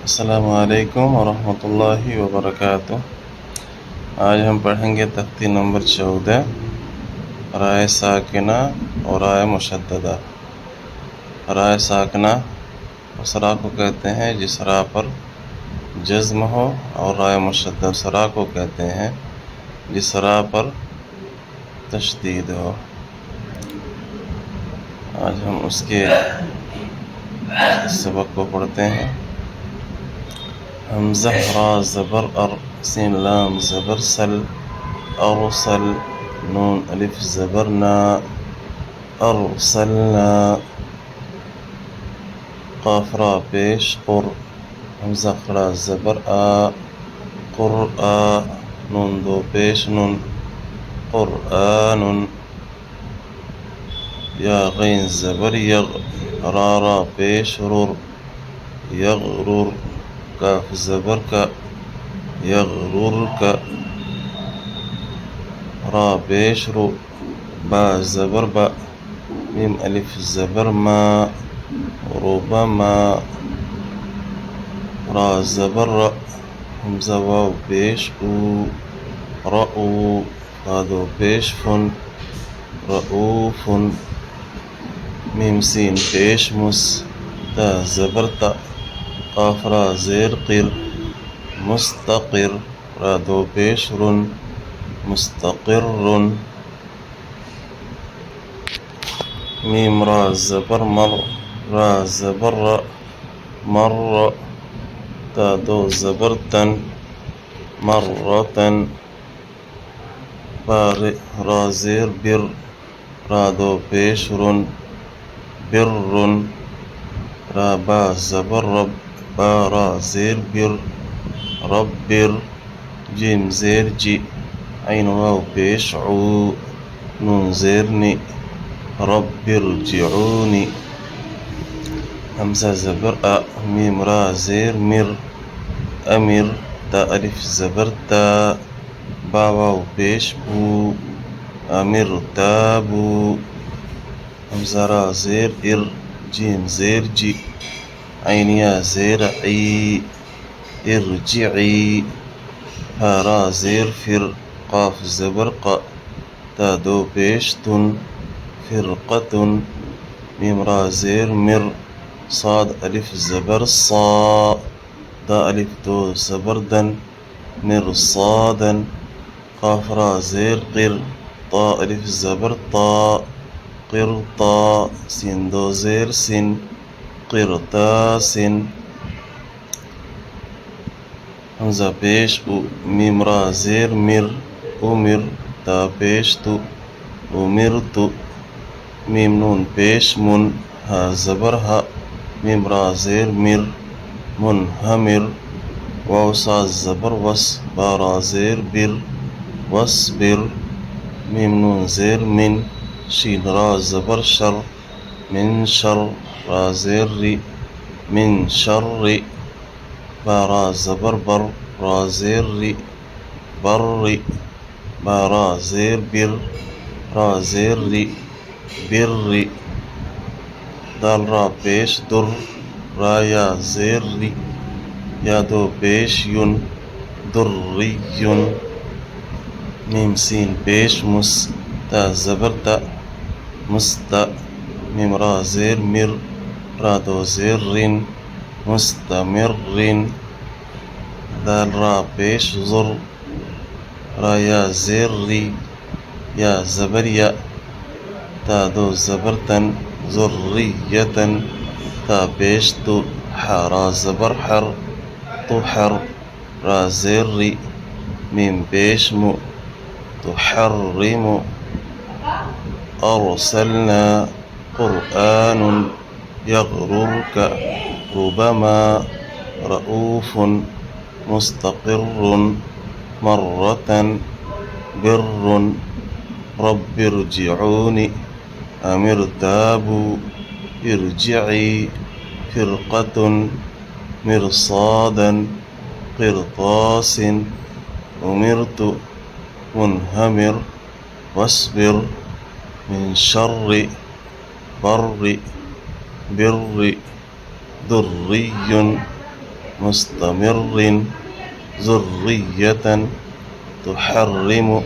अस्सलामु अलैकुम वरहमतुल्लाहि वबरकातुह। आज हम पढ़ेंगे तख्ती नंबर 14 राय साकिना और राय मुशद्ददा। राय साकिना उस रा को कहते हैं जिस रा पर जज़्म हो, और राय मुशद्ददा उस रा को कहते हैं जिस रा पर तशदीद हो। आज हम उसके सबक को पढ़ते हैं। हमज़ा रा ज़बर अर, सीन लाम ज़बर सल, अरसल, नून अलिफ ज़बर ना, अरसलना, क़ाफ़ रा पेश क़ुर, हमज़ा खड़ा ज़बर आ, क़ुरआ, नून दो पेश नुन, क़ुरआनुन, या ग़ैन ज़बर यग, रा पेश रुर, यग़रुर, काफ़ ज़बर का, यग़रुरका, रा पेश रु, बा ज़बर बा, मीम अलिफ ज़बर मा, रुबमा, रा ज़बर र, हमज़ा वाव पेश ऊ, रऊ, फा दो पेश फुन, रऊफ़ुन, मीम सीन पेश मुस, ता ज़बर ता, क़ाफ़ रा ज़ेर क़िर, मुस्तक़िर, रा दो पेश रुन, मुस्तक़िर्रुन, मीम रा ज़बर मर, रा ज़बर र, मर्र, ता दो ज़बर तन, मर्रतन, रा ज़ेर बिर, रा दो पेश रुन, बिर्रुन, रा बा ज़बर रब, बा रा ज़ेर बिर, रब्बिर, जीम ज़ेर जी, ऐन वाव पेश ऊ, नून ज़ेर नी, रब्बिरजिऊनी, हमज़ा ज़बर आ, मीम रा ज़ेर मिर, अमिर, ता अलिफ ज़बर ता, बा वाव पेश बू, अमिरताबू, हमज़ा रा ज़ेर इर, जीम ज़ेर जी, ऐन या ज़ेर ई, इरजिई, हा रा ज़ेर फिर, क़ाफ़ ज़बर क़, ता दो पेश तुन, फ़िरक़तुन, मीम रा ज़ेर मिर, साद अलिफ ज़बर सा, दा अलिफ दो ज़बर दन, मिरसादन, क़ाफ़ रा ज़ेर क़िर, ता अलिफ ज़बर ता, क़िरता, सीन दो ज़ेर सिन, क़िरतासिन, हमज़ा पेश उ, मीम रा ज़ेर मिर, उमिर, ता पेश तु, उमिरतु, मीम नून पेश मुन, हा ज़बर हा, मीम रा ज़ेर मिर, मुनहमिर, वाव सा ज़बर वस, बा रा ज़ेर बिर, वस्बिर, मीम नून ज़ेर मिन, शीन रा ज़बर शर, मिन शर, रा ज़ेर री, मिन शर्रि, बा रा ज़बर बर, रा ज़ेर री, बर्रि, बा रा ज़ेर बिर, रा ज़ेर री, बिर्रि, दाल रा पेश दुर, रा या ज़ेर री, या दो पेश युन, दुर्रियुन, मीम सीन पेश मुस, ता ज़बर ता, मुस्ता, मीम रा ज़ेर मिर, रा दो ज़ेर रिन, मुस्तमिर्रिन, दाल रा पेश ज़ुर, रा या ज़ेर री, या ज़बर या, ता दो ज़बर तन, ज़ुर्रियतन, ता पेश तु, हा रा ज़बर हर, तुहर, रा ज़ेर री, मीम पेश मु, तुहर्रिमु, अरसलना, क़ुरआनुन, यग़रुरका, रुबमा, रऊफ़ुन, मुस्तक़िर्रुन, मर्रतन, बिर्रुन, रब्बिरजिऊनी, अमिरताबू, इरजिई, फ़िरक़तुन, मिरसादन, क़िरतासिन, उमिरतु, मुनहमिर, वस्बिर, मिन शर्रि, बर्रि, बिर्रि, दुर्रियुन, مستمر ذرية تحرم